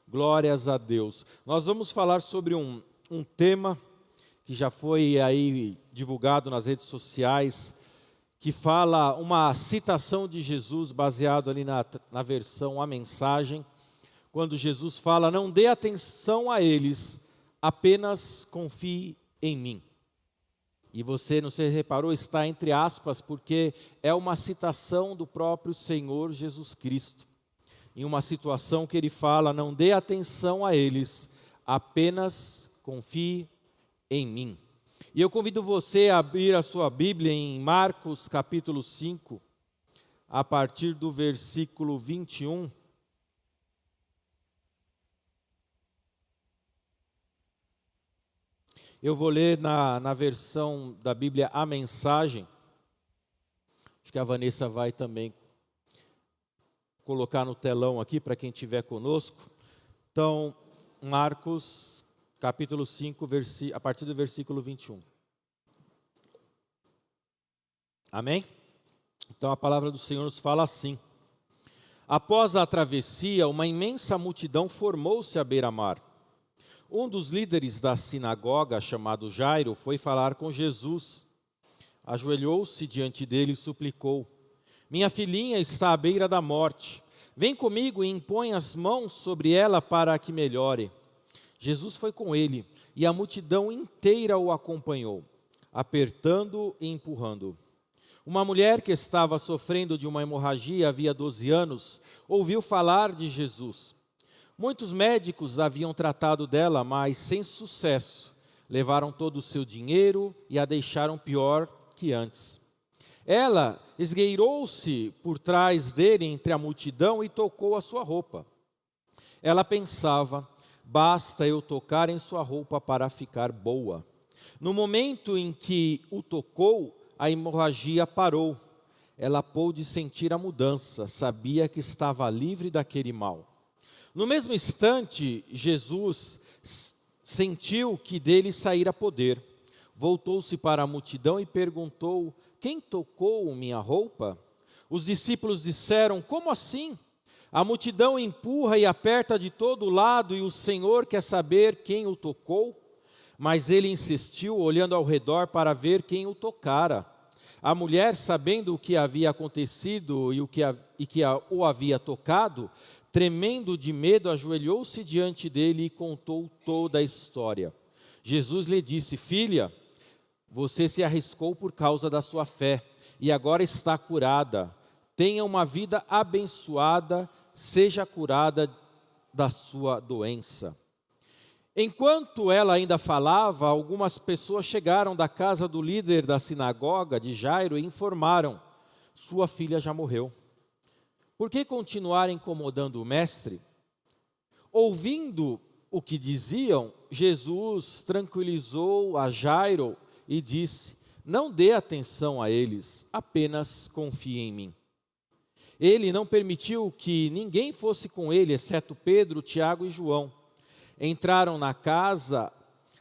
Glórias a Deus. Nós vamos falar sobre um tema que já foi aí divulgado nas redes sociais, que fala uma citação de Jesus baseado ali na versão A Mensagem, quando Jesus fala: não dê atenção a eles, apenas confie em mim. E você, não sei se reparou, está entre aspas, porque é uma citação do próprio Senhor Jesus Cristo. Em uma situação que ele fala: não dê atenção a eles, apenas confie em mim. E eu convido você a abrir a sua Bíblia em Marcos capítulo 5, a partir do versículo 21. Eu vou ler na versão da Bíblia A Mensagem. Acho que a Vanessa vai também colocar no telão aqui para quem estiver conosco. Então, Marcos capítulo 5, a partir do versículo 21. Amém? Então a palavra do Senhor nos fala assim: após a travessia, uma imensa multidão formou-se à beira-mar. Um dos líderes da sinagoga, chamado Jairo, foi falar com Jesus. Ajoelhou-se diante dele e suplicou: minha filhinha está à beira da morte. Vem comigo e impõe as mãos sobre ela para que melhore. Jesus foi com ele e a multidão inteira o acompanhou, apertando e empurrando. Uma mulher que estava sofrendo de uma hemorragia havia 12 anos, ouviu falar de Jesus. Muitos médicos haviam tratado dela, mas sem sucesso. Levaram todo o seu dinheiro e a deixaram pior que antes. Ela esgueirou-se por trás dele entre a multidão e tocou a sua roupa. Ela pensava: basta eu tocar em sua roupa para ficar boa. No momento em que o tocou, a hemorragia parou. Ela pôde sentir a mudança, sabia que estava livre daquele mal. No mesmo instante, Jesus sentiu que dele saíra poder. Voltou-se para a multidão e perguntou: quem tocou minha roupa? Os discípulos disseram: como assim? A multidão empurra e aperta de todo lado e o Senhor quer saber quem o tocou? Mas ele insistiu, olhando ao redor para ver quem o tocara. A mulher, sabendo o que havia acontecido e que o havia tocado, tremendo de medo, ajoelhou-se diante dele e contou toda a história. Jesus lhe disse: filha, você se arriscou por causa da sua fé e agora está curada. Tenha uma vida abençoada, seja curada da sua doença. Enquanto ela ainda falava, algumas pessoas chegaram da casa do líder da sinagoga de Jairo e informaram: sua filha já morreu. Por que continuar incomodando o mestre? Ouvindo o que diziam, Jesus tranquilizou a Jairo e disse: não dê atenção a eles, apenas confie em mim. Ele não permitiu que ninguém fosse com ele, exceto Pedro, Tiago e João. Entraram na casa,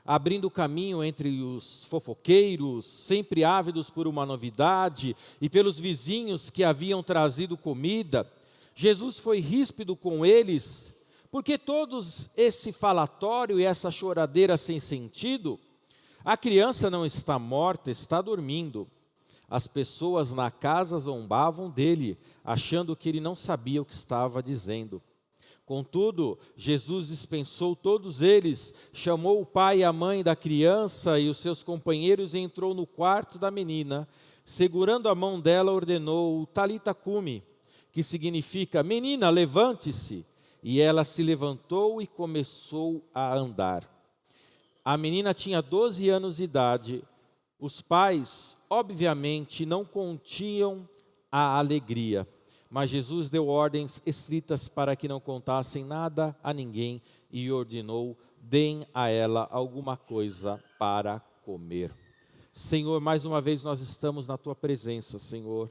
abrindo caminho entre os fofoqueiros, sempre ávidos por uma novidade, e pelos vizinhos que haviam trazido comida. Jesus foi ríspido com eles: porque todos esse falatório e essa choradeira sem sentido? A criança não está morta, está dormindo. As pessoas na casa zombavam dele, achando que ele não sabia o que estava dizendo. Contudo, Jesus dispensou todos eles, chamou o pai e a mãe da criança e os seus companheiros e entrou no quarto da menina. Segurando a mão dela, ordenou: Talita cumi, que significa: menina, levante-se. E ela se levantou e começou a andar. A menina tinha 12 anos de idade. Os pais, obviamente, não continham a alegria, mas Jesus deu ordens estritas para que não contassem nada a ninguém e ordenou: deem a ela alguma coisa para comer. Senhor, mais uma vez nós estamos na Tua presença, Senhor,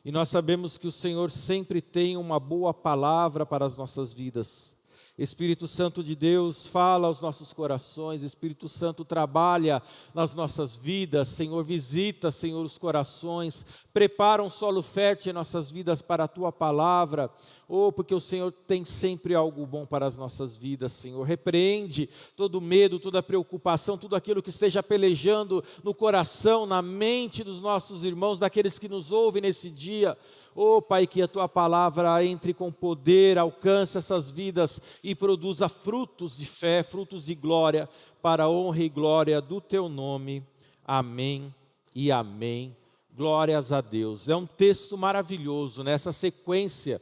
e nós sabemos que o Senhor sempre tem uma boa palavra para as nossas vidas. Espírito Santo de Deus, fala aos nossos corações. Espírito Santo, trabalha nas nossas vidas. Senhor, visita, Senhor, os corações. Prepara um solo fértil em nossas vidas para a Tua palavra. Oh, porque o Senhor tem sempre algo bom para as nossas vidas, Senhor. Repreende todo medo, toda preocupação, tudo aquilo que esteja pelejando no coração, na mente dos nossos irmãos, daqueles que nos ouvem nesse dia. Oh, Pai, que a Tua palavra entre com poder, alcance essas vidas e produza frutos de fé, frutos de glória, para a honra e glória do Teu nome. Amém e amém. Glórias a Deus. É um texto maravilhoso, né? Essa sequência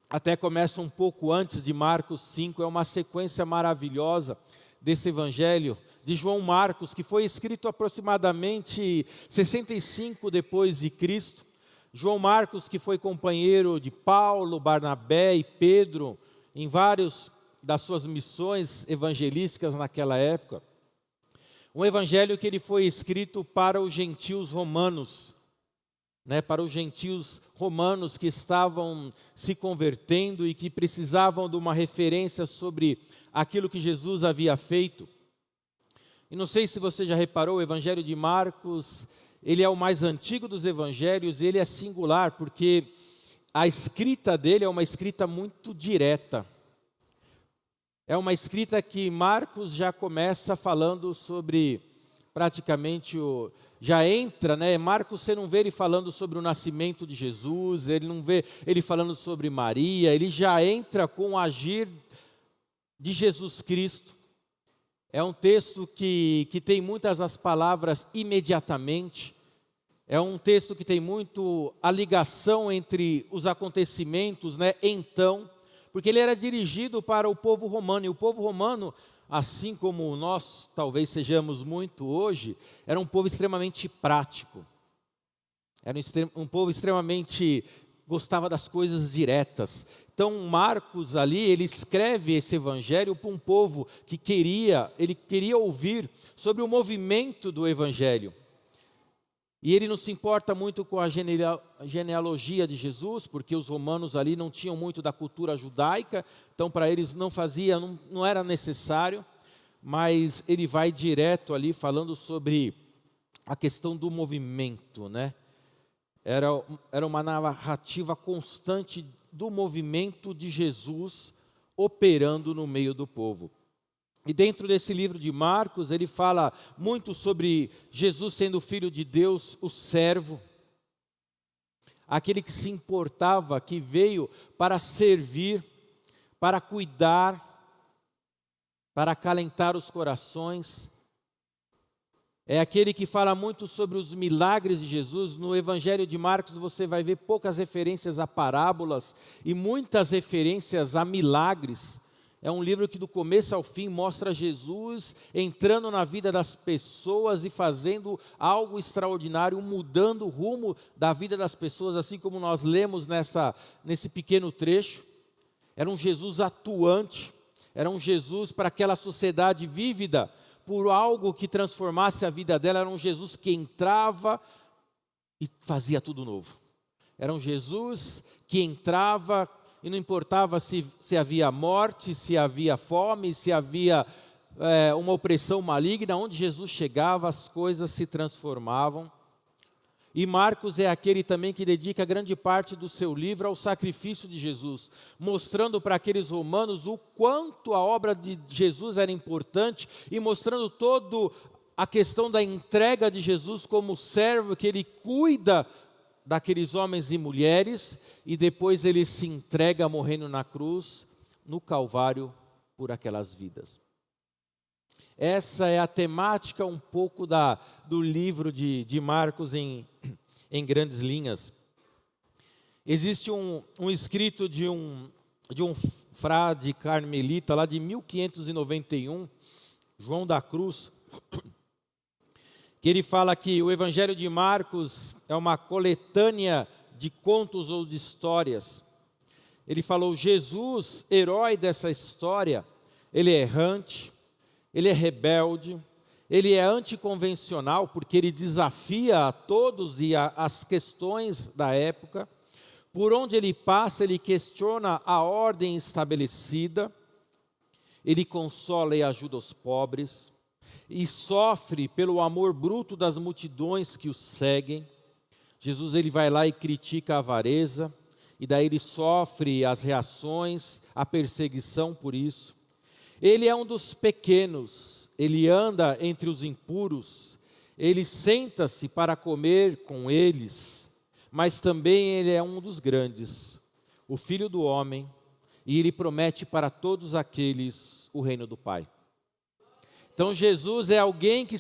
até começa um pouco antes de Marcos 5, é uma sequência maravilhosa desse evangelho de João Marcos, que foi escrito aproximadamente 65 depois de Cristo. João Marcos, que foi companheiro de Paulo, Barnabé e Pedro em várias das suas missões evangelísticas naquela época. Um evangelho que ele foi escrito para os gentios romanos, para os gentios romanos que estavam se convertendo e que precisavam de uma referência sobre aquilo que Jesus havia feito. E não sei se você já reparou, o evangelho de Marcos, ele é o mais antigo dos evangelhos, ele é singular, porque a escrita dele é uma escrita muito direta. É uma escrita que Marcos já começa falando sobre, praticamente, já entra, Marcos, você não vê ele falando sobre o nascimento de Jesus, ele não vê ele falando sobre Maria, ele já entra com o agir de Jesus Cristo. É um texto que tem muitas as palavras imediatamente. É um texto que tem muito a ligação entre os acontecimentos, então, porque ele era dirigido para o povo romano, e o povo romano, assim como nós talvez sejamos muito hoje, era um povo extremamente prático. Era um povo extremamente, gostava das coisas diretas. Então Marcos ali, ele escreve esse evangelho para um povo que ele queria ouvir sobre o movimento do evangelho. E ele não se importa muito com a genealogia de Jesus, porque os romanos ali não tinham muito da cultura judaica, então para eles não era necessário, mas ele vai direto ali falando sobre a questão do movimento, Era uma narrativa constante do movimento de Jesus operando no meio do povo. E dentro desse livro de Marcos, ele fala muito sobre Jesus sendo filho de Deus, o servo, aquele que se importava, que veio para servir, para cuidar, para acalentar os corações. É aquele que fala muito sobre os milagres de Jesus. No Evangelho de Marcos você vai ver poucas referências a parábolas e muitas referências a milagres. É um livro que do começo ao fim mostra Jesus entrando na vida das pessoas e fazendo algo extraordinário, mudando o rumo da vida das pessoas, assim como nós lemos nesse pequeno trecho. Era um Jesus atuante, era um Jesus para aquela sociedade vívida, por algo que transformasse a vida dela. Era um Jesus que entrava e fazia tudo novo. Era um Jesus que entrava e não importava se havia morte, se havia fome, se havia uma opressão maligna, onde Jesus chegava as coisas se transformavam. E Marcos é aquele também que dedica grande parte do seu livro ao sacrifício de Jesus, mostrando para aqueles romanos o quanto a obra de Jesus era importante e mostrando toda a questão da entrega de Jesus como servo, que ele cuida daqueles homens e mulheres e depois ele se entrega morrendo na cruz, no Calvário, por aquelas vidas. Essa é a temática um pouco do livro de Marcos em grandes linhas. Existe um escrito de um frade carmelita lá de 1591, João da Cruz, que ele fala que o Evangelho de Marcos é uma coletânea de contos ou de histórias. Ele falou: Jesus, herói dessa história, ele é errante, ele é rebelde, ele é anticonvencional, porque ele desafia a todos e as questões da época, Por onde ele passa, ele questiona a ordem estabelecida, ele consola e ajuda os pobres, e sofre pelo amor bruto das multidões que o seguem. Jesus ele vai lá e critica a avareza, e daí ele sofre as reações, a perseguição por isso. Ele é um dos pequenos, ele anda entre os impuros, ele senta-se para comer com eles, mas também ele é um dos grandes, o Filho do Homem, e ele promete para todos aqueles o reino do Pai. Então Jesus é alguém que,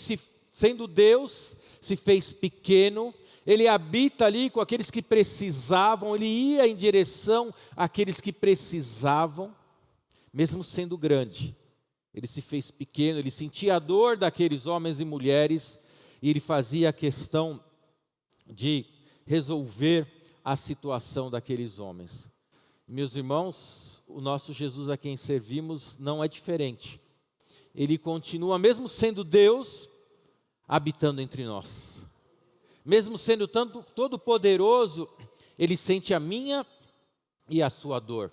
sendo Deus, se fez pequeno, ele habita ali com aqueles que precisavam, ele ia em direção àqueles que precisavam, mesmo sendo grande. Ele se fez pequeno, ele sentia a dor daqueles homens e mulheres, e ele fazia a questão de resolver a situação daqueles homens. Meus irmãos, o nosso Jesus a quem servimos não é diferente. Ele continua, mesmo sendo Deus, habitando entre nós. Mesmo sendo tanto todo poderoso, ele sente a minha e a sua dor.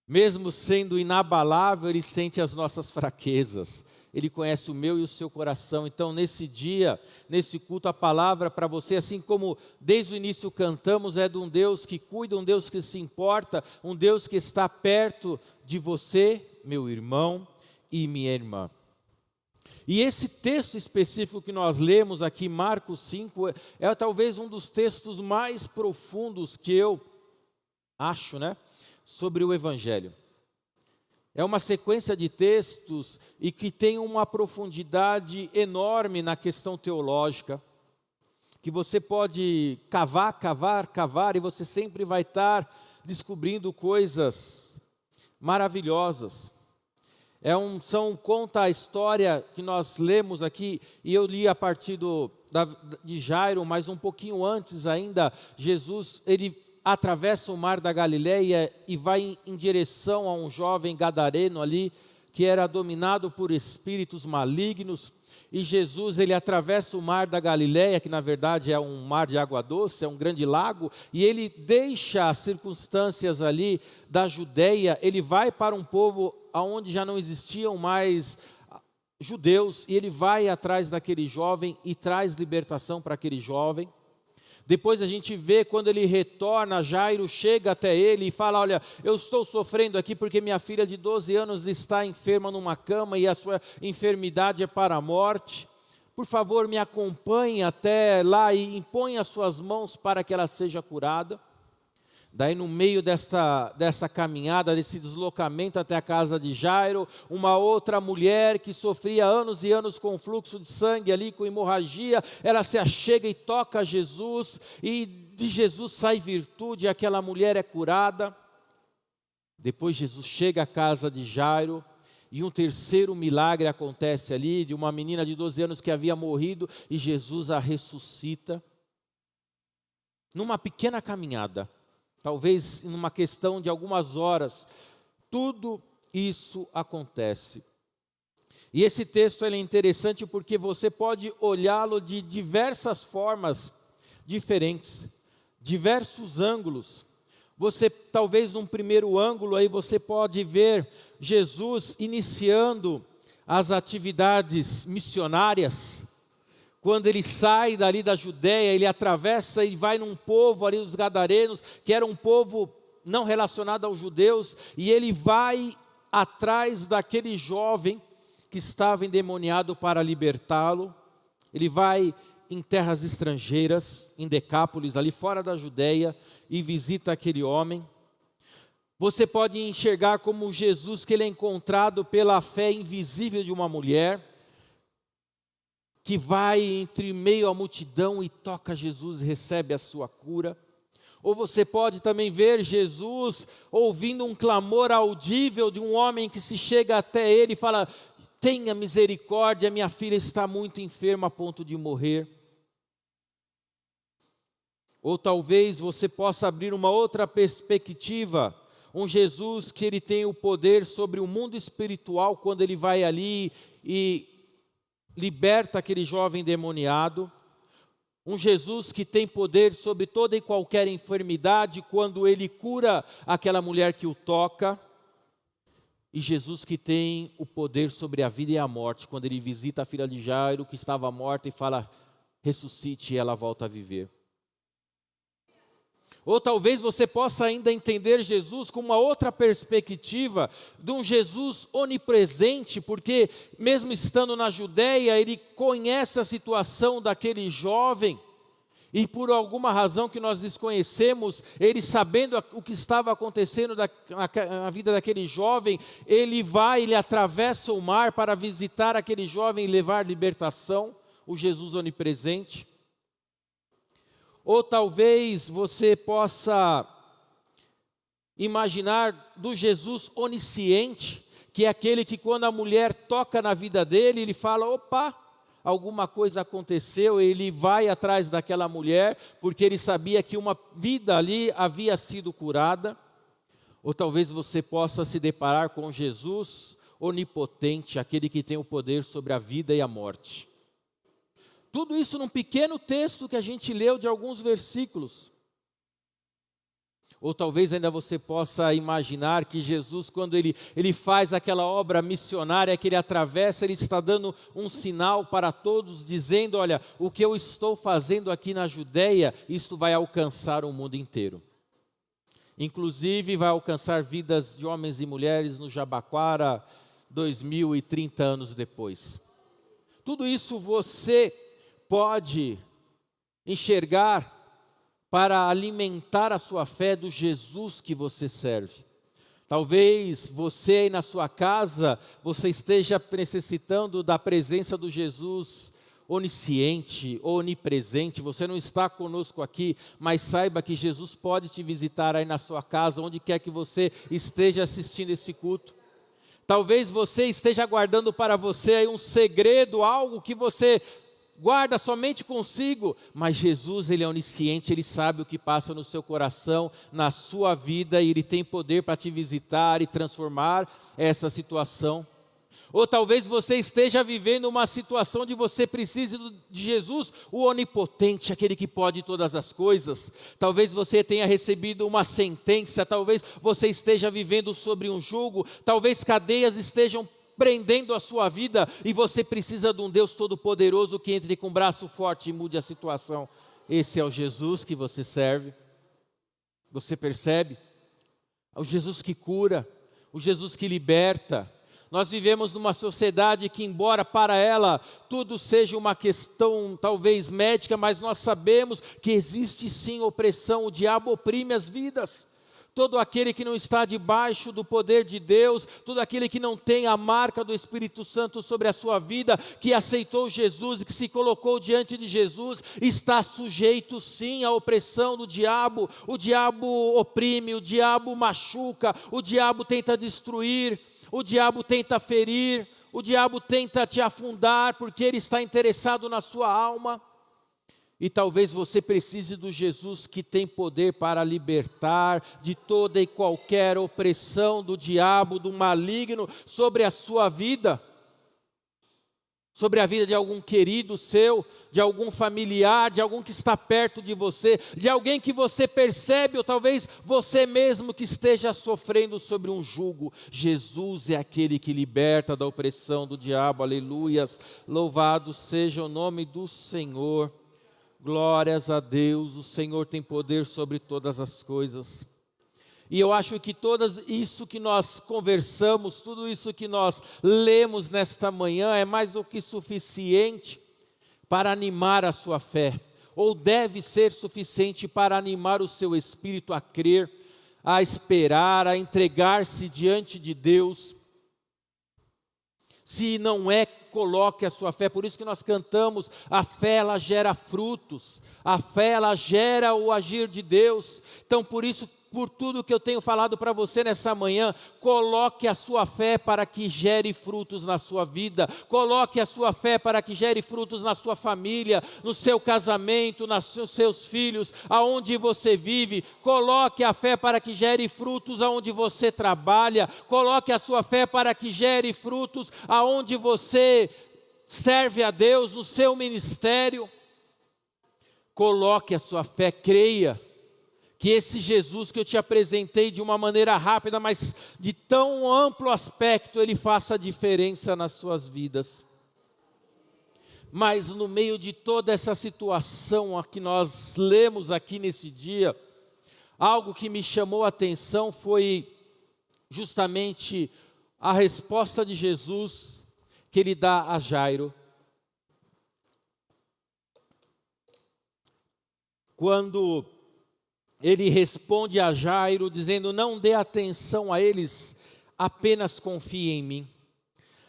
Mesmo sendo inabalável, ele sente as nossas fraquezas. Ele conhece o meu e o seu coração. Então, nesse dia, nesse culto, a palavra para você, assim como desde o início cantamos, é de um Deus que cuida, um Deus que se importa, um Deus que está perto de você, meu irmão e minha irmã. E esse texto específico que nós lemos aqui, Marcos 5, é talvez um dos textos mais profundos que eu acho, sobre o Evangelho. É uma sequência de textos e que tem uma profundidade enorme na questão teológica, que você pode cavar, e você sempre vai estar descobrindo coisas maravilhosas. Conta a história que nós lemos aqui, e eu li a partir de Jairo, mas um pouquinho antes ainda, Jesus, ele atravessa o mar da Galileia e vai em direção a um jovem gadareno ali, que era dominado por espíritos malignos, e Jesus, ele atravessa o mar da Galileia, que na verdade é um mar de água doce, é um grande lago, e ele deixa as circunstâncias ali da Judeia, ele vai para um povo onde já não existiam mais judeus, e ele vai atrás daquele jovem e traz libertação para aquele jovem. Depois a gente vê quando ele retorna, Jairo chega até ele e fala: olha, eu estou sofrendo aqui porque minha filha de 12 anos está enferma numa cama e a sua enfermidade é para a morte. Por favor, me acompanhe até lá e impõe as suas mãos para que ela seja curada. Daí no meio dessa caminhada, desse deslocamento até a casa de Jairo, uma outra mulher que sofria anos e anos com fluxo de sangue ali, com hemorragia, ela se achega e toca Jesus, e de Jesus sai virtude, e aquela mulher é curada. Depois Jesus chega à casa de Jairo, e um terceiro milagre acontece ali, de uma menina de 12 anos que havia morrido, e Jesus a ressuscita. Numa pequena caminhada, talvez em uma questão de algumas horas, tudo isso acontece. E esse texto ele é interessante porque você pode olhá-lo de diversas formas diferentes, diversos ângulos. Você, talvez num primeiro ângulo, aí você pode ver Jesus iniciando as atividades missionárias. Quando ele sai dali da Judéia, ele atravessa e vai num povo ali, os gadarenos, que era um povo não relacionado aos judeus, e ele vai atrás daquele jovem que estava endemoniado para libertá-lo. Ele vai em terras estrangeiras, em Decápolis, ali fora da Judéia, e visita aquele homem. Você pode enxergar como Jesus, que ele é encontrado pela fé invisível de uma mulher, que vai entre meio à multidão e toca Jesus e recebe a sua cura. Ou você pode também ver Jesus ouvindo um clamor audível de um homem que se chega até ele e fala: tenha misericórdia, minha filha está muito enferma a ponto de morrer. Ou talvez você possa abrir uma outra perspectiva, um Jesus que ele tem o poder sobre o mundo espiritual, quando ele vai ali e liberta aquele jovem endemoniado. Um Jesus que tem poder sobre toda e qualquer enfermidade, quando Ele cura aquela mulher que o toca. E Jesus que tem o poder sobre a vida e a morte, quando Ele visita a filha de Jairo, que estava morta, e fala, ressuscite, e ela volta a viver. Ou talvez você possa ainda entender Jesus com uma outra perspectiva, de um Jesus onipresente, porque mesmo estando na Judéia, Ele conhece a situação daquele jovem, e por alguma razão que nós desconhecemos, Ele sabendo o que estava acontecendo na vida daquele jovem, Ele atravessa o mar para visitar aquele jovem e levar libertação, o Jesus onipresente. Ou talvez você possa imaginar do Jesus onisciente, que é aquele que quando a mulher toca na vida dele, ele fala, opa, alguma coisa aconteceu, ele vai atrás daquela mulher, porque ele sabia que uma vida ali havia sido curada. Ou talvez você possa se deparar com Jesus onipotente, aquele que tem o poder sobre a vida e a morte. Tudo isso num pequeno texto que a gente leu de alguns versículos. Ou talvez ainda você possa imaginar que Jesus, quando ele faz aquela obra missionária que Ele atravessa, Ele está dando um sinal para todos, dizendo, olha, o que eu estou fazendo aqui na Judéia, isto vai alcançar o mundo inteiro. Inclusive vai alcançar vidas de homens e mulheres no Jabaquara, 2030 anos depois. Tudo isso você pode enxergar para alimentar a sua fé do Jesus que você serve. Talvez você aí na sua casa, você esteja necessitando da presença do Jesus onisciente, onipresente. Você não está conosco aqui, mas saiba que Jesus pode te visitar aí na sua casa, onde quer que você esteja assistindo esse culto. Talvez você esteja guardando para você aí um segredo, algo que você guarda somente consigo, mas Jesus, Ele é onisciente, Ele sabe o que passa no seu coração, na sua vida, e Ele tem poder para te visitar e transformar essa situação. Ou talvez você esteja vivendo uma situação onde você precise de Jesus, o onipotente, aquele que pode todas as coisas. Talvez você tenha recebido uma sentença, talvez você esteja vivendo sobre um jugo, talvez cadeias estejam prendendo a sua vida, e você precisa de um Deus todo-poderoso que entre com um braço forte e mude a situação. Esse é o Jesus que você serve. Você percebe? É o Jesus que cura, o Jesus que liberta. Nós vivemos numa sociedade que, embora para ela tudo seja uma questão talvez médica, mas nós sabemos que existe sim opressão, o diabo oprime as vidas. Todo aquele que não está debaixo do poder de Deus, todo aquele que não tem a marca do Espírito Santo sobre a sua vida, que aceitou Jesus e que se colocou diante de Jesus, está sujeito sim à opressão do diabo. O diabo oprime, o diabo machuca, o diabo tenta destruir, o diabo tenta ferir, o diabo tenta te afundar, porque ele está interessado na sua alma. E talvez você precise do Jesus que tem poder para libertar de toda e qualquer opressão do diabo, do maligno, sobre a sua vida, sobre a vida de algum querido seu, de algum familiar, de algum que está perto de você, de alguém que você percebe, ou talvez você mesmo que esteja sofrendo sobre um jugo. Jesus é aquele que liberta da opressão do diabo, aleluias, louvado seja o nome do Senhor. Glórias a Deus, o Senhor tem poder sobre todas as coisas. E eu acho que tudo isso que nós conversamos, tudo isso que nós lemos nesta manhã é mais do que suficiente para animar a sua fé, ou deve ser suficiente para animar o seu espírito a crer, a esperar, a entregar-se diante de Deus. Se não é, coloque a sua fé. Por isso que nós cantamos, a fé ela gera frutos, a fé ela gera o agir de Deus. Então por isso, por tudo que eu tenho falado para você nessa manhã, coloque a sua fé para que gere frutos na sua vida, coloque a sua fé para que gere frutos na sua família, no seu casamento, nos seus filhos, aonde você vive. Coloque a fé para que gere frutos aonde você trabalha, coloque a sua fé para que gere frutos aonde você serve a Deus, no seu ministério. coloque a sua fé, creia que esse Jesus que eu te apresentei de uma maneira rápida, mas de tão amplo aspecto, ele faça a diferença nas suas vidas. Mas no meio de toda essa situação que nós lemos aqui nesse dia, algo que me chamou a atenção foi justamente a resposta de Jesus que ele dá a Jairo. Quando ele responde a Jairo dizendo: não dê atenção a eles, apenas confie em mim.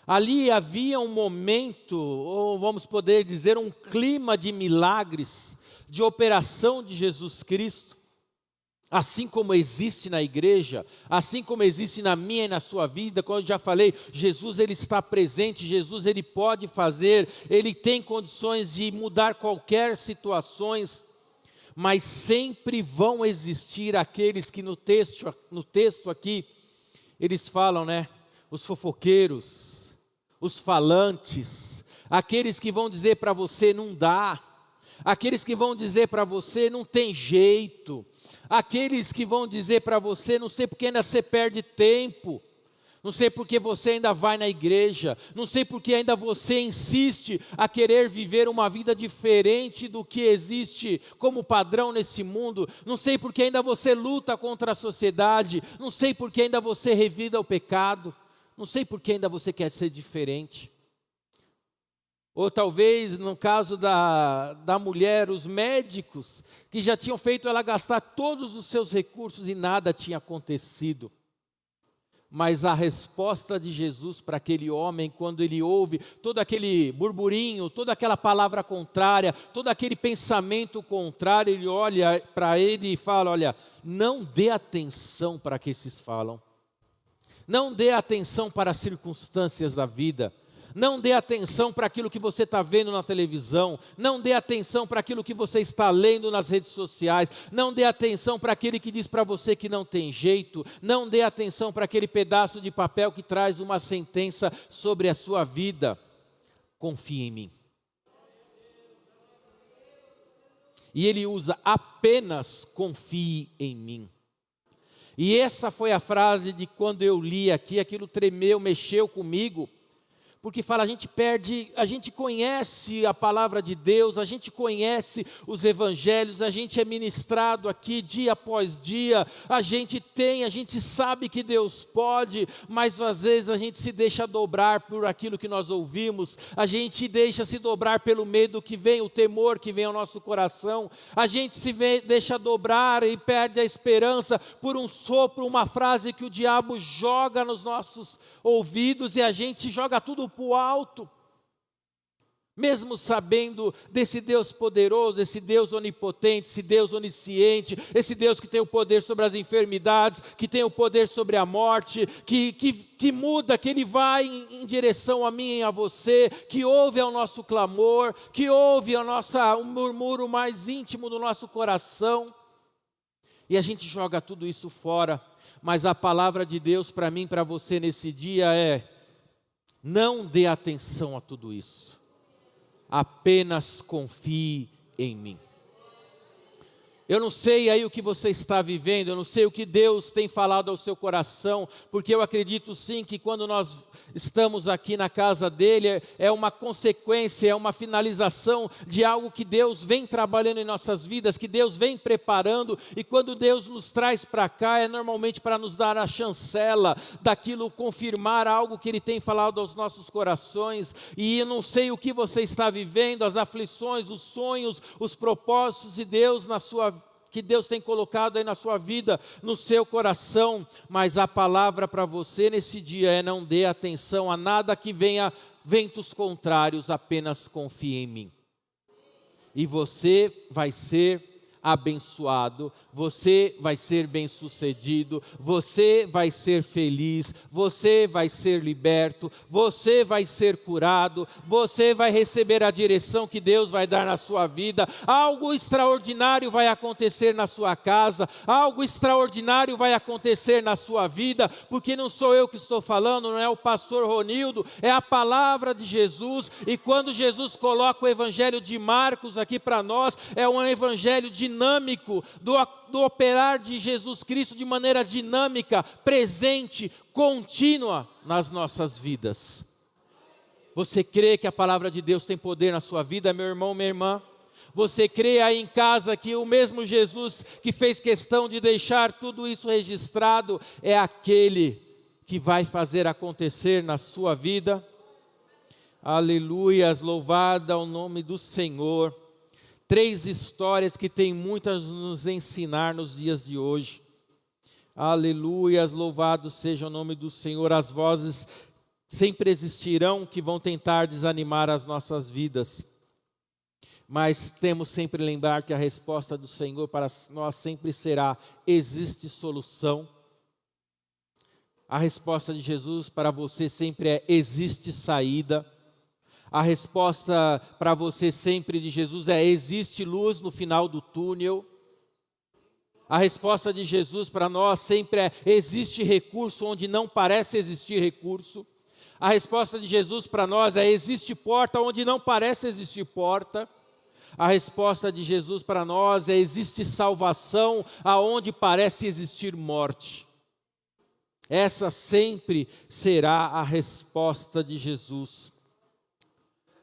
Ali havia um momento, ou vamos poder dizer, um clima de milagres, de operação de Jesus Cristo. Assim como existe na igreja, assim como existe na minha e na sua vida, como eu já falei, Jesus ele está presente, Jesus ele pode fazer, ele tem condições de mudar qualquer situações, mas sempre vão existir aqueles que no texto aqui, eles falam, né, os fofoqueiros, os falantes, aqueles que vão dizer para você não dá, aqueles que vão dizer para você não tem jeito, aqueles que vão dizer para você, não sei porque ainda você perde tempo, não sei porque você ainda vai na igreja, não sei porque ainda você insiste a querer viver uma vida diferente do que existe como padrão nesse mundo, não sei porque ainda você luta contra a sociedade, não sei porque ainda você revida o pecado, não sei porque ainda você quer ser diferente. Ou talvez, no caso da mulher, os médicos, que já tinham feito ela gastar todos os seus recursos e nada tinha acontecido. Mas a resposta de Jesus para aquele homem, quando ele ouve todo aquele burburinho, toda aquela palavra contrária, todo aquele pensamento contrário, ele olha para ele e fala: olha, não dê atenção para o que esses falam. Não dê atenção para as circunstâncias da vida. Não dê atenção para aquilo que você está vendo na televisão. Não dê atenção para aquilo que você está lendo nas redes sociais. Não dê atenção para aquele que diz para você que não tem jeito. Não dê atenção para aquele pedaço de papel que traz uma sentença sobre a sua vida. Confie em mim. E ele usa apenas confie em mim. E essa foi a frase de quando eu li aqui, aquilo tremeu, mexeu comigo. Porque fala, a gente conhece a palavra de Deus, a gente conhece os evangelhos, a gente é ministrado aqui dia após dia, a gente sabe que Deus pode, mas às vezes a gente se deixa dobrar por aquilo que nós ouvimos, a gente deixa se dobrar pelo medo que vem, o temor que vem ao nosso coração, a gente deixa dobrar e perde a esperança por um sopro, uma frase que o diabo joga nos nossos ouvidos e a gente joga tudo para o alto, mesmo sabendo desse Deus poderoso, esse Deus onipotente, esse Deus onisciente, esse Deus que tem o poder sobre as enfermidades, que tem o poder sobre a morte, que muda, que Ele vai em direção a mim e a você, que ouve ao nosso clamor, que ouve o murmúrio mais íntimo do nosso coração, e a gente joga tudo isso fora, mas a palavra de Deus para mim, para você nesse dia é: não dê atenção a tudo isso, apenas confie em mim. Eu não sei aí o que você está vivendo, eu não sei o que Deus tem falado ao seu coração, porque eu acredito sim que quando nós estamos aqui na casa dEle, é uma consequência, é uma finalização de algo que Deus vem trabalhando em nossas vidas, que Deus vem preparando, e quando Deus nos traz para cá, é normalmente para nos dar a chancela daquilo, confirmar algo que Ele tem falado aos nossos corações, e eu não sei o que você está vivendo, as aflições, os sonhos, os propósitos de Deus que Deus tem colocado aí na sua vida, no seu coração, mas a palavra para você nesse dia é: não dê atenção a nada que venha ventos contrários, apenas confie em mim. E você vai ser abençoado, você vai ser bem-sucedido, você vai ser feliz, você vai ser liberto, você vai ser curado, você vai receber a direção que Deus vai dar na sua vida. Algo extraordinário vai acontecer na sua casa, algo extraordinário vai acontecer na sua vida, porque não sou eu que estou falando, não é o pastor Ronildo, é a palavra de Jesus. E quando Jesus coloca o evangelho de Marcos aqui para nós, é um evangelho dinâmico, do operar de Jesus Cristo de maneira dinâmica, presente, contínua nas nossas vidas. Você crê que a palavra de Deus tem poder na sua vida, meu irmão, minha irmã? Você crê aí em casa que o mesmo Jesus que fez questão de deixar tudo isso registrado é aquele que vai fazer acontecer na sua vida? Aleluias, louvado ao nome do Senhor. 3 histórias que tem muito a nos ensinar nos dias de hoje. Aleluias, louvado seja o nome do Senhor. As vozes sempre existirão que vão tentar desanimar as nossas vidas. Mas temos sempre lembrar que a resposta do Senhor para nós sempre será: existe solução. A resposta de Jesus para você sempre é: existe saída. A resposta para você sempre de Jesus é: existe luz no final do túnel. A resposta de Jesus para nós sempre é: existe recurso onde não parece existir recurso. A resposta de Jesus para nós é: existe porta onde não parece existir porta. A resposta de Jesus para nós é: existe salvação aonde parece existir morte. Essa sempre será a resposta de Jesus.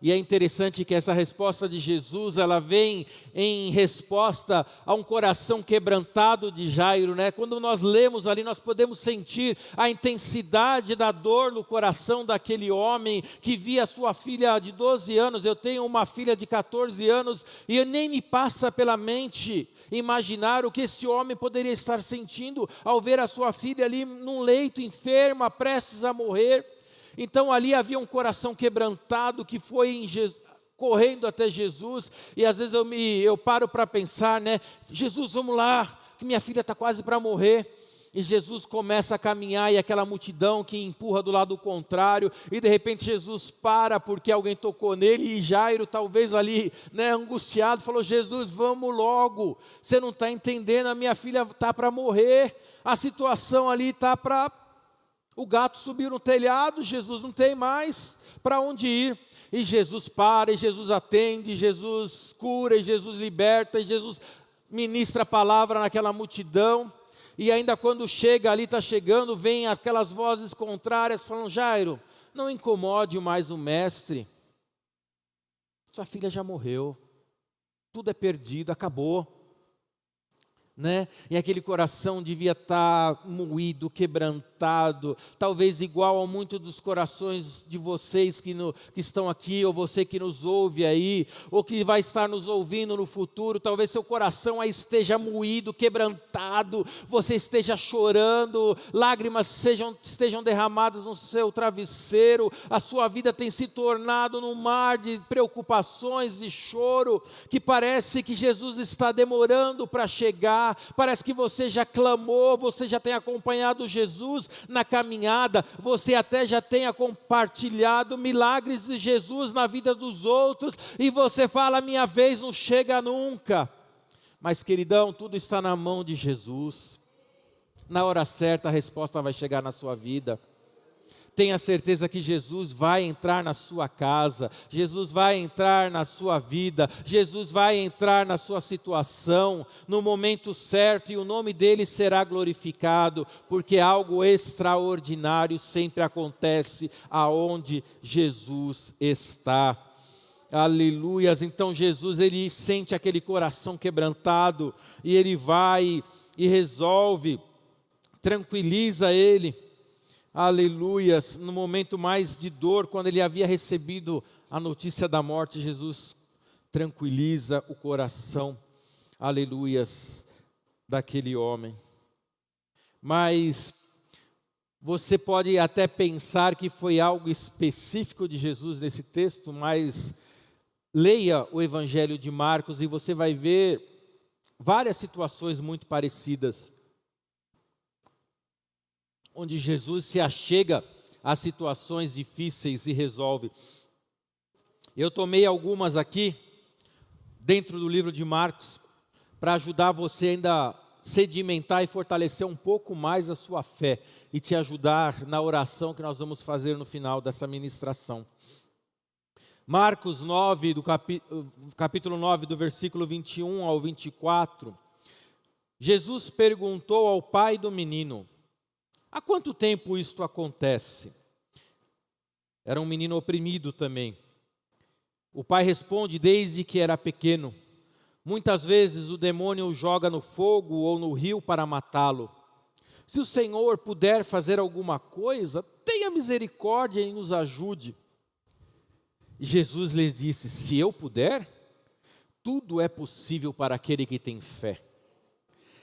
E é interessante que essa resposta de Jesus, ela vem em resposta a um coração quebrantado de Jairo, né? Quando nós lemos ali, nós podemos sentir a intensidade da dor no coração daquele homem que via sua filha de 12 anos. Eu tenho uma filha de 14 anos e nem me passa pela mente imaginar o que esse homem poderia estar sentindo ao ver a sua filha ali num leito, enferma, prestes a morrer. Então ali havia um coração quebrantado que foi correndo até Jesus. E às vezes eu paro para pensar, né? Jesus, vamos lá, que minha filha está quase para morrer. E Jesus começa a caminhar e aquela multidão que empurra do lado contrário. E de repente Jesus para porque alguém tocou nele. E Jairo, talvez ali, né, angustiado, falou: Jesus, vamos logo. Você não está entendendo, a minha filha está para morrer. A situação ali está para... O gato subiu no telhado, Jesus não tem mais para onde ir. E Jesus para, e Jesus atende, e Jesus cura, e Jesus liberta, e Jesus ministra a palavra naquela multidão. E ainda quando chega ali, está chegando, vem aquelas vozes contrárias falando: Jairo, não incomode mais o mestre. Sua filha já morreu, tudo é perdido, acabou. Né? E aquele coração devia estar moído, quebrantado, talvez igual a muitos dos corações de vocês que estão aqui, ou você que nos ouve aí, ou que vai estar nos ouvindo no futuro. Talvez seu coração aí esteja moído, quebrantado, você esteja chorando, lágrimas estejam derramadas no seu travesseiro, a sua vida tem se tornado num mar de preocupações e choro, que parece que Jesus está demorando para chegar. Parece que você já clamou, você já tem acompanhado Jesus na caminhada, você até já tenha compartilhado milagres de Jesus na vida dos outros, e você fala: minha vez não chega nunca. Mas queridão, tudo está na mão de Jesus. Na hora certa a resposta vai chegar na sua vida. Tenha certeza que Jesus vai entrar na sua casa, Jesus vai entrar na sua vida, Jesus vai entrar na sua situação, no momento certo, e o nome dele será glorificado, porque algo extraordinário sempre acontece aonde Jesus está. Aleluias. Então Jesus, ele sente aquele coração quebrantado, e ele vai e resolve, tranquiliza ele. Aleluias, no momento mais de dor, quando ele havia recebido a notícia da morte, Jesus tranquiliza o coração, aleluias, daquele homem. Mas você pode até pensar que foi algo específico de Jesus nesse texto, mas leia o Evangelho de Marcos e você vai ver várias situações muito parecidas, onde Jesus se achega a situações difíceis e resolve. Eu tomei algumas aqui, dentro do livro de Marcos, para ajudar você ainda a sedimentar e fortalecer um pouco mais a sua fé e te ajudar na oração que nós vamos fazer no final dessa ministração. Marcos 9, capítulo 9, do versículo 21 ao 24, Jesus perguntou ao pai do menino: há quanto tempo isto acontece? Era um menino oprimido também. O pai responde: desde que era pequeno. Muitas vezes o demônio o joga no fogo ou no rio para matá-lo. Se o Senhor puder fazer alguma coisa, tenha misericórdia e nos ajude. E Jesus lhes disse: se eu puder, tudo é possível para aquele que tem fé.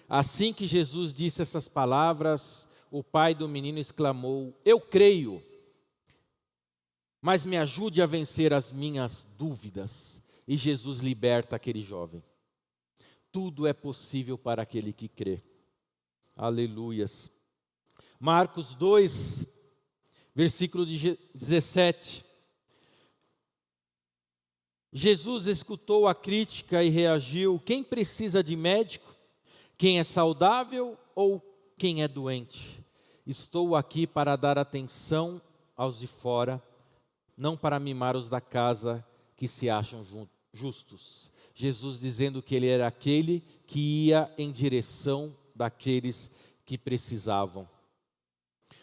Assim que Jesus disse essas palavras, o pai do menino exclamou: eu creio, mas me ajude a vencer as minhas dúvidas. E Jesus liberta aquele jovem. Tudo é possível para aquele que crê. Aleluias. Marcos 2, versículo 17. Jesus escutou a crítica e reagiu: quem precisa de médico? Quem é saudável ou quem é doente? Estou aqui para dar atenção aos de fora, não para mimar os da casa que se acham justos. Jesus dizendo que ele era aquele que ia em direção daqueles que precisavam.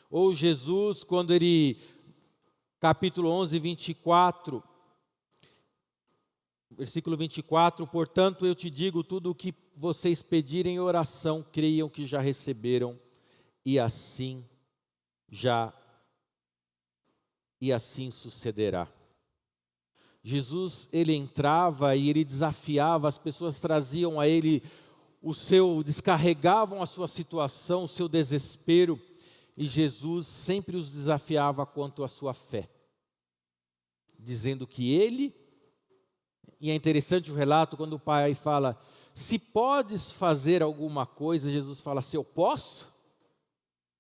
Ou Jesus, quando ele, capítulo 11, 24, versículo 24, portanto eu te digo, tudo o que vocês pedirem em oração, creiam que já receberam, e assim sucederá. Jesus, ele entrava e ele desafiava, as pessoas traziam a ele descarregavam a sua situação, o seu desespero, e Jesus sempre os desafiava quanto à sua fé, dizendo que ele, e é interessante o relato quando o pai fala: se podes fazer alguma coisa, Jesus fala: se eu posso,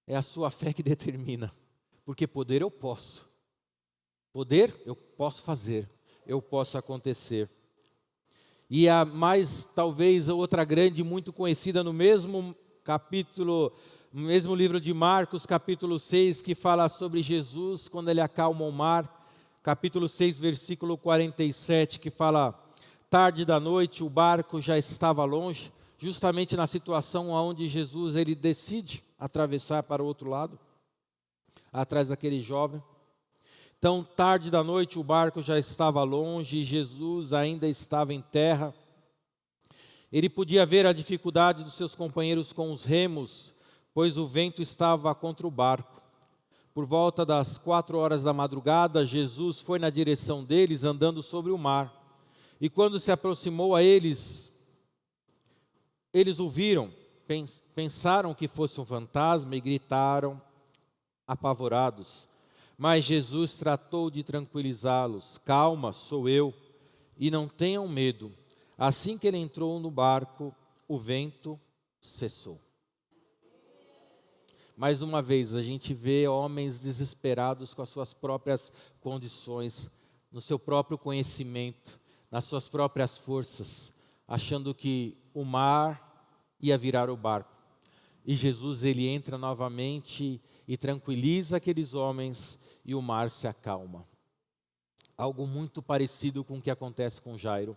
é a sua fé que determina, porque poder eu posso, poder eu posso fazer, eu posso acontecer. E a mais, talvez, outra grande, muito conhecida no mesmo capítulo, no mesmo livro de Marcos, capítulo 6, que fala sobre Jesus, quando ele acalma o mar, capítulo 6, versículo 47, que fala: tarde da noite, o barco já estava longe, justamente na situação onde Jesus, ele decide atravessar para o outro lado, atrás daquele jovem. Então, tarde da noite, o barco já estava longe e Jesus ainda estava em terra. Ele podia ver a dificuldade dos seus companheiros com os remos, pois o vento estava contra o barco. Por volta das 4 horas da madrugada, Jesus foi na direção deles, andando sobre o mar. E quando se aproximou a eles, eles o viram, pensaram que fosse um fantasma e gritaram apavorados. Mas Jesus tratou de tranquilizá-los: calma, sou eu, e não tenham medo. Assim que ele entrou no barco, o vento cessou. Mais uma vez, a gente vê homens desesperados com as suas próprias condições, no seu próprio conhecimento, nas suas próprias forças, achando que o mar ia virar o barco. E Jesus, ele entra novamente e tranquiliza aqueles homens e o mar se acalma. Algo muito parecido com o que acontece com Jairo.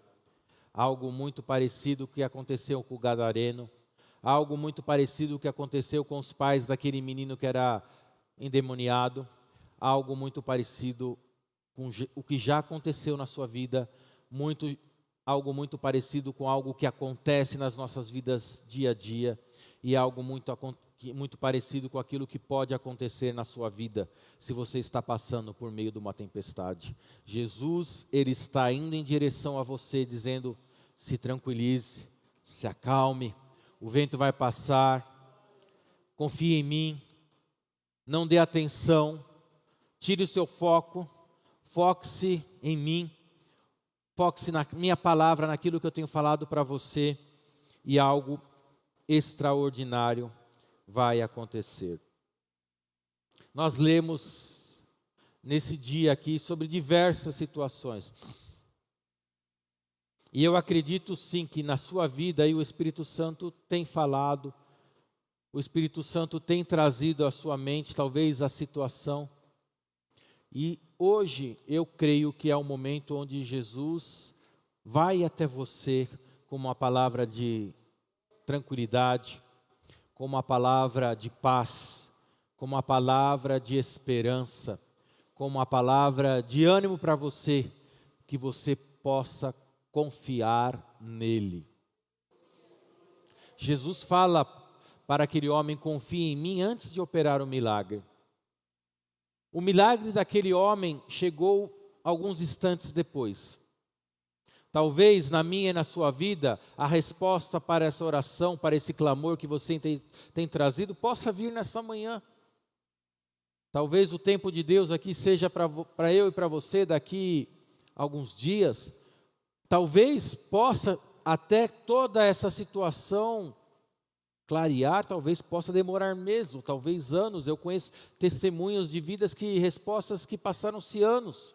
Algo muito parecido com o que aconteceu com o Gadareno. Algo muito parecido com o que aconteceu com os pais daquele menino que era endemoniado. Algo muito parecido com o que já aconteceu na sua vida. Algo muito parecido com algo que acontece nas nossas vidas dia a dia. E algo muito parecido com aquilo que pode acontecer na sua vida, se você está passando por meio de uma tempestade. Jesus, ele está indo em direção a você, dizendo: se tranquilize, se acalme, o vento vai passar, confie em mim, não dê atenção, tire o seu foco, foque-se em mim, foque-se na minha palavra, naquilo que eu tenho falado para você. e algo extraordinário vai acontecer. Nós lemos nesse dia aqui sobre diversas situações. E eu acredito sim que na sua vida aí o Espírito Santo tem falado, o Espírito Santo tem trazido à sua mente talvez a situação. E hoje eu creio que é o momento onde Jesus vai até você com uma palavra de tranquilidade, com uma palavra de paz, com uma palavra de esperança, com uma palavra de ânimo para você, que você possa confiar nele. Jesus fala para aquele homem: confie em mim antes de operar o milagre. O milagre daquele homem chegou alguns instantes depois. Talvez na minha e na sua vida, a resposta para essa oração, para esse clamor que você tem trazido, possa vir nesta manhã. Talvez o tempo de Deus aqui seja para eu e para você daqui a alguns dias. Talvez possa até toda essa situação clarear, talvez possa demorar mesmo, talvez anos. Eu conheço testemunhos de vidas respostas que passaram-se anos.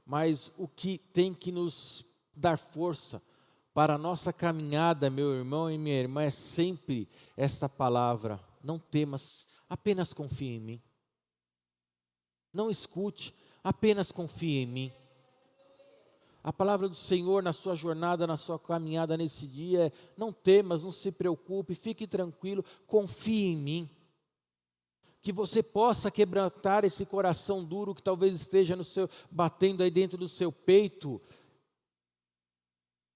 Mas o que tem que nos dar força para a nossa caminhada, meu irmão e minha irmã, é sempre esta palavra: não temas, apenas confie em mim. Não escute, apenas confie em mim. A palavra do Senhor na sua jornada, na sua caminhada nesse dia é: não temas, não se preocupe, fique tranquilo, confie em mim. Que você possa quebrantar esse coração duro que talvez esteja batendo aí dentro do seu peito,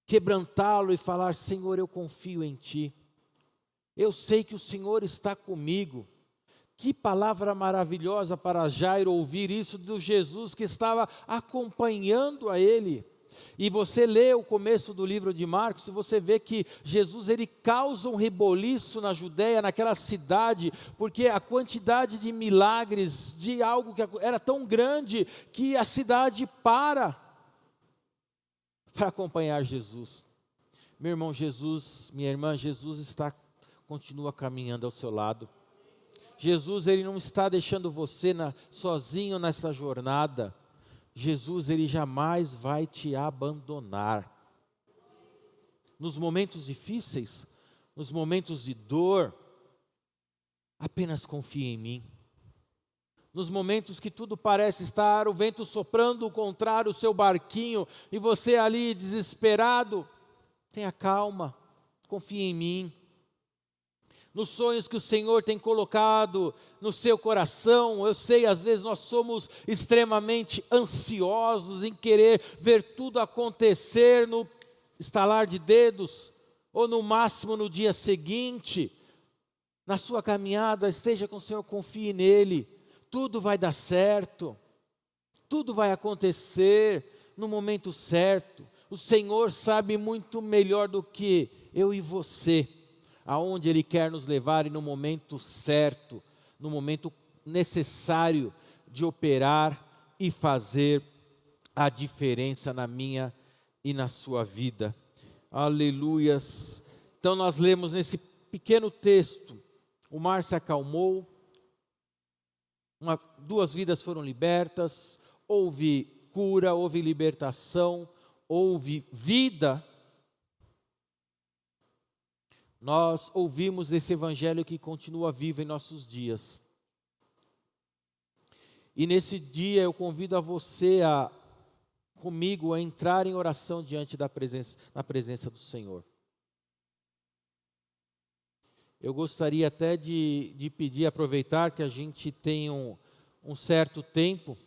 quebrantá-lo e falar: Senhor, eu confio em Ti, eu sei que o Senhor está comigo. Que palavra maravilhosa para Jairo ouvir isso do Jesus que estava acompanhando a ele. E você lê o começo do livro de Marcos, e você vê que Jesus ele causa um reboliço na Judéia, naquela cidade, porque a quantidade de milagres, de algo que era tão grande, que a cidade para acompanhar Jesus. Meu irmão, Jesus, minha irmã, Jesus continua caminhando ao seu lado. Jesus ele não está deixando você sozinho nessa jornada. Jesus, ele jamais vai te abandonar. Nos momentos difíceis, nos momentos de dor, apenas confie em mim. Nos momentos que tudo parece estar, o vento soprando contra o seu barquinho, e você ali desesperado, tenha calma, confie em mim. Nos sonhos que o Senhor tem colocado no seu coração, eu sei, às vezes nós somos extremamente ansiosos em querer ver tudo acontecer no estalar de dedos, ou no máximo no dia seguinte. Na sua caminhada, esteja com o Senhor, confie nele, tudo vai dar certo, tudo vai acontecer no momento certo. O Senhor sabe muito melhor do que eu e você, aonde Ele quer nos levar e no momento certo, no momento necessário de operar e fazer a diferença na minha e na sua vida. Aleluias. Então nós lemos nesse pequeno texto, o mar se acalmou, duas vidas foram libertas, houve cura, houve libertação, houve vida. Nós ouvimos esse evangelho que continua vivo em nossos dias. E nesse dia eu convido a você comigo a entrar em oração diante na presença do Senhor. Eu gostaria até de pedir, aproveitar que a gente tem um certo tempo,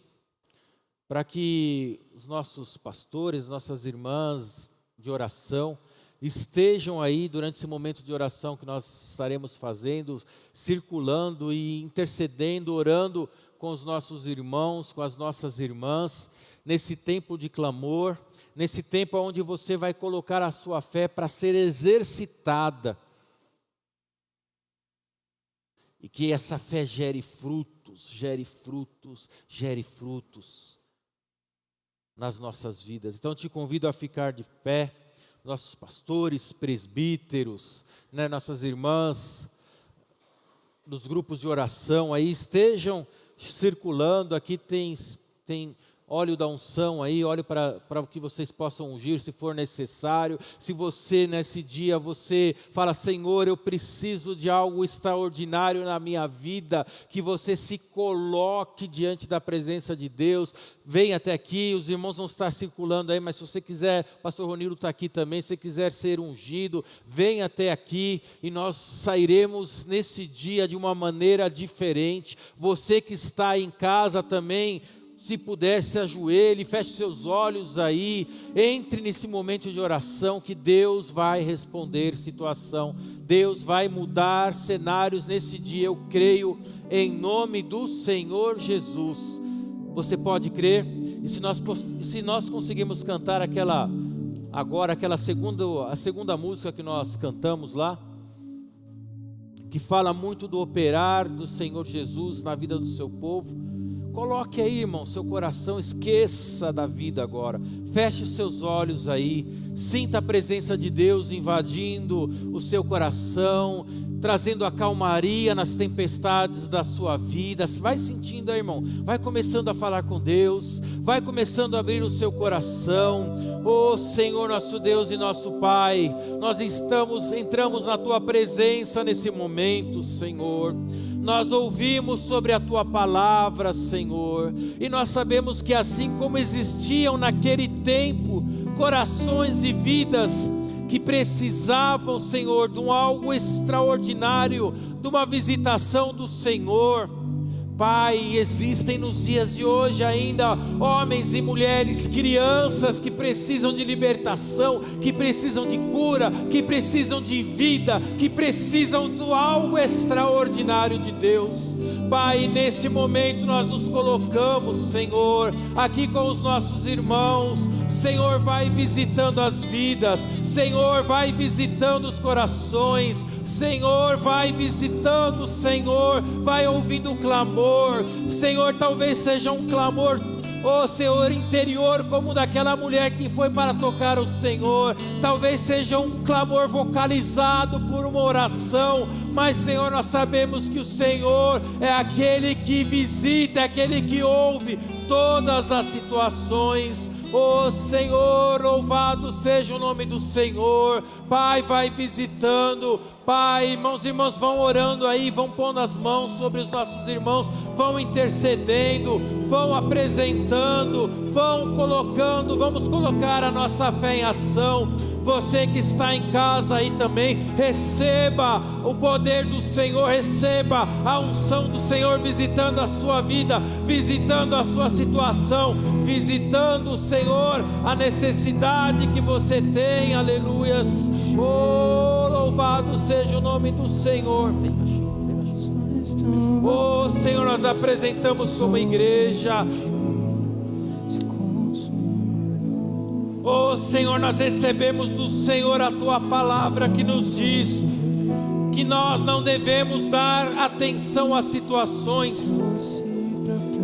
para que os nossos pastores, nossas irmãs de oração, estejam aí durante esse momento de oração que nós estaremos fazendo, circulando e intercedendo, orando com os nossos irmãos, com as nossas irmãs, nesse tempo de clamor, nesse tempo onde você vai colocar a sua fé para ser exercitada. E que essa fé gere frutos, gere frutos, gere frutos nas nossas vidas. Então eu te convido a ficar de pé. nossos pastores, presbíteros, né, nossas irmãs, dos grupos de oração aí, estejam circulando. Aqui tem óleo da unção aí, óleo para que vocês possam ungir se for necessário. Se você nesse dia, você fala: Senhor, eu preciso de algo extraordinário na minha vida, que você se coloque diante da presença de Deus, vem até aqui. Os irmãos vão estar circulando aí, mas se você quiser, o pastor Ronildo está aqui também, se você quiser ser ungido, vem até aqui e nós sairemos nesse dia de uma maneira diferente. Você que está em casa também, se puder, se ajoelhe, feche seus olhos aí, entre nesse momento de oração, que Deus vai responder situação, Deus vai mudar cenários nesse dia, eu creio, em nome do Senhor Jesus. Você pode crer? E se nós conseguimos cantar a segunda música que nós cantamos lá, que fala muito do operar do Senhor Jesus na vida do seu povo, coloque aí, irmão, seu coração, esqueça da vida agora, feche os seus olhos aí, sinta a presença de Deus invadindo o seu coração, trazendo a calmaria nas tempestades da sua vida. Vai sentindo aí, irmão, vai começando a falar com Deus, vai começando a abrir o seu coração. Oh Senhor, nosso Deus e nosso Pai, nós entramos na Tua presença nesse momento, Senhor. Nós ouvimos sobre a Tua palavra, Senhor, e nós sabemos que assim como existiam naquele tempo corações e vidas que precisavam, Senhor, de algo extraordinário, de uma visitação do Senhor, Pai, existem nos dias de hoje ainda homens e mulheres, crianças que precisam de libertação, que precisam de cura, que precisam de vida, que precisam de algo extraordinário de Deus. Pai, nesse momento nós nos colocamos, Senhor, aqui com os nossos irmãos. Senhor, vai visitando as vidas, Senhor, vai visitando os corações, Senhor, vai visitando, Senhor, vai ouvindo o clamor, Senhor, talvez seja um clamor, oh Senhor, interior, como daquela mulher que foi para tocar o Senhor, talvez seja um clamor vocalizado por uma oração, mas Senhor, nós sabemos que o Senhor é aquele que visita, é aquele que ouve todas as situações. Oh Senhor, louvado seja o nome do Senhor. Pai, vai visitando, Pai, irmãos e irmãs vão orando aí, vão pondo as mãos sobre os nossos irmãos, vão intercedendo, vão apresentando, vão colocando, vamos colocar a nossa fé em ação. Você que está em casa aí também, receba o poder do Senhor, receba a unção do Senhor visitando a sua vida, visitando a sua situação, visitando, Senhor, a necessidade que você tem. Aleluias. Oh, louvado seja o nome do Senhor. Oh Senhor, nós apresentamos como igreja. Oh Senhor, nós recebemos do Senhor a Tua palavra que nos diz que nós não devemos dar atenção às situações,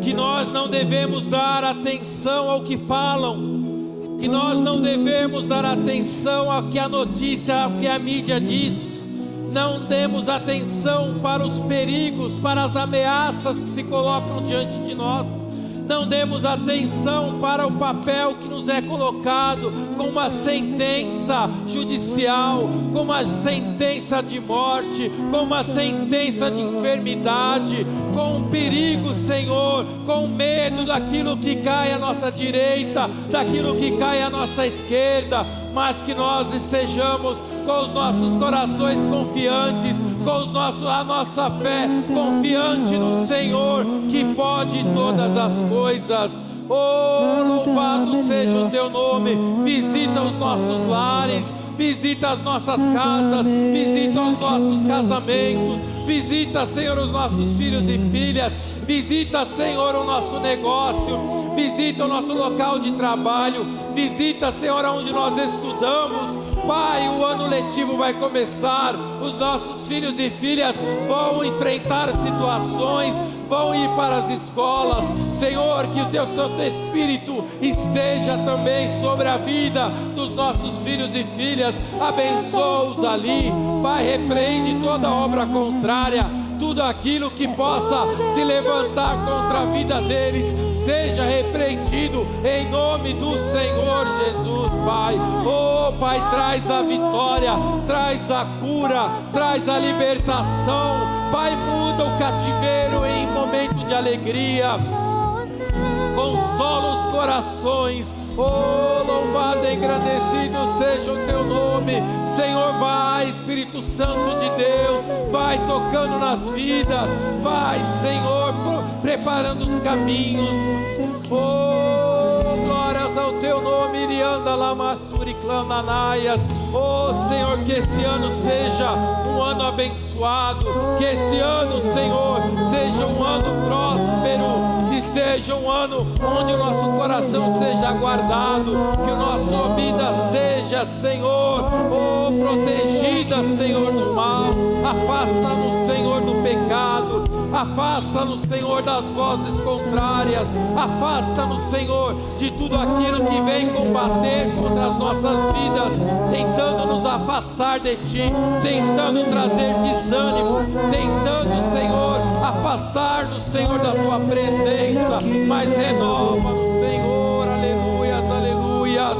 que nós não devemos dar atenção ao que falam, que nós não devemos dar atenção ao que a notícia, ao que a mídia diz. Não demos atenção para os perigos, para as ameaças que se colocam diante de nós. Não demos atenção para o papel que nos é colocado com uma sentença judicial, com uma sentença de morte, com uma sentença de enfermidade, com um perigo, Senhor, com medo daquilo que cai à nossa direita, daquilo que cai à nossa esquerda, mas que nós estejamos com os nossos corações confiantes, com a nossa fé confiante no Senhor, que pode todas as coisas. Oh, louvado seja o Teu nome. Visita os nossos lares, visita as nossas casas, visita os nossos casamentos, visita, Senhor, os nossos filhos e filhas, visita, Senhor, o nosso negócio, visita o nosso local de trabalho, visita, Senhor, onde nós estudamos. Pai, o ano letivo vai começar, os nossos filhos e filhas vão enfrentar situações, vão ir para as escolas. Senhor, que o teu Santo Espírito esteja também sobre a vida dos nossos filhos e filhas. Abençoa-os ali, Pai, repreende toda obra contrária, tudo aquilo que possa se levantar contra a vida deles, seja repreendido em nome do Senhor Jesus, Pai. Oh, Pai, traz a vitória, traz a cura, traz a libertação, Pai, muda o cativeiro em momento de alegria, consola os corações. Oh, louvado e engrandecido seja o teu nome, Senhor. Vai, Espírito Santo de Deus, vai tocando nas vidas, vai, Senhor, preparando os caminhos. Oh, glórias ao teu nome, Irianda Lamassuri Clananaias. Oh, Senhor, que esse ano seja um ano abençoado, que esse ano, Senhor, seja um ano próspero, que seja um ano onde o nosso coração seja guardado, que a nossa vida seja, Senhor, oh, protegida, Senhor, do mal. Afasta-nos, Senhor, do pecado, afasta-nos, Senhor, das vozes contrárias, afasta-nos, Senhor, de tudo aquilo que vem combater contra as nossas vidas, tentando nos afastar de Ti, tentando trazer desânimo, tentando, Senhor, afastar-nos, Senhor, da Tua presença, mas renova-nos, Senhor, aleluias, aleluias.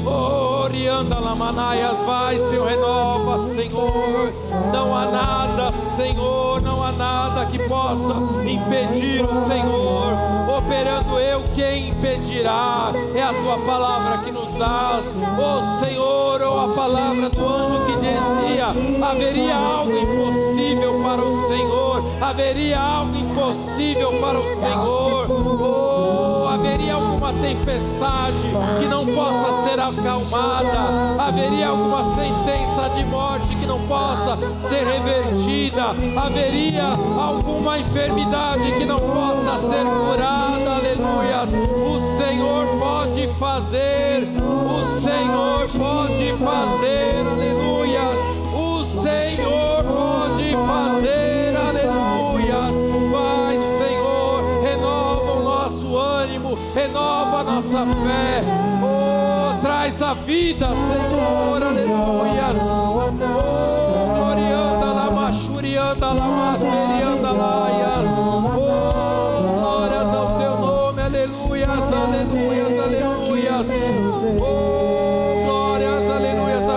Orianda Lamanaias, vai, Senhor, renova, Senhor. Não há nada, Senhor, não há nada que possa impedir o Senhor. Operando eu, quem impedirá? É a Tua palavra que nos dás, ó Senhor, ou a palavra do anjo que dizia: haveria algo impossível para o Senhor, haveria algo impossível para o Senhor. Oh, haveria alguma tempestade que não possa ser acalmada, haveria alguma sentença de morte que não possa ser revertida, haveria alguma enfermidade que não possa ser curada, aleluias. O Senhor pode fazer, o Senhor pode fazer, aleluias. O Senhor pode fazer, aleluias. Vai, Senhor, renova o nosso ânimo, renova a nossa fé. Oh, traz a vida, Senhor, aleluias. Oh, glorianda, lamachurianda, lamasterianda, laias. Oh, glórias ao teu nome, aleluias, aleluias, aleluias. Oh, glórias, aleluias,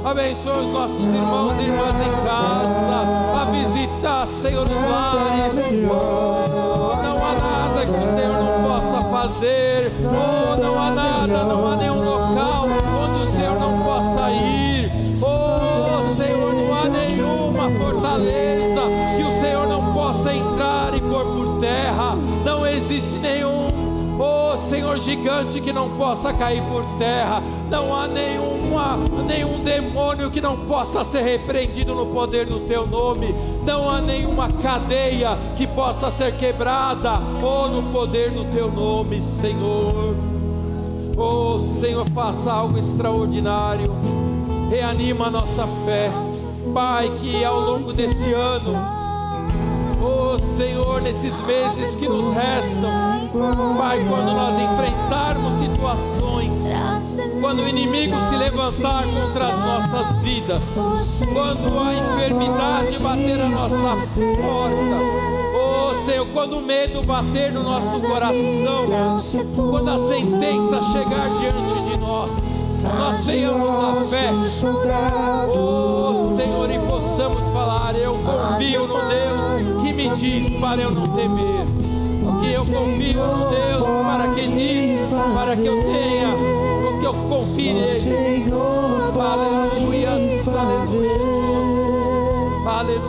abençoa os nossos irmãos e irmãs em casa, a visitar, Senhor, os lares. Oh, não há nada que o Senhor não possa fazer. Oh, não há nada, não há nenhum local onde o Senhor não possa ir. Oh, Senhor, não há nenhuma fortaleza que o Senhor não possa entrar e pôr por terra. Não existe nenhum, oh Senhor, gigante que não possa cair por terra. Não há nenhum demônio que não possa ser repreendido no poder do teu nome. Não há nenhuma cadeia que possa ser quebrada, oh, no poder do teu nome, Senhor. Oh, Senhor, faça algo extraordinário, reanima a nossa fé, Pai, que ao longo desse ano, oh Senhor, nesses meses que nos restam, Pai, quando nós enfrentarmos situações, quando o inimigo se levantar contra as nossas vidas, quando a enfermidade bater a nossa porta, oh Senhor, quando o medo bater no nosso coração, quando a sentença chegar diante de nós, nós tenhamos a fé, oh Senhor, e possamos falar: eu confio no Deus que me diz para eu não temer, que eu confio no Deus para que diz, para que eu tenha, que eu confie nele. Aleluia, aleluia, aleluia.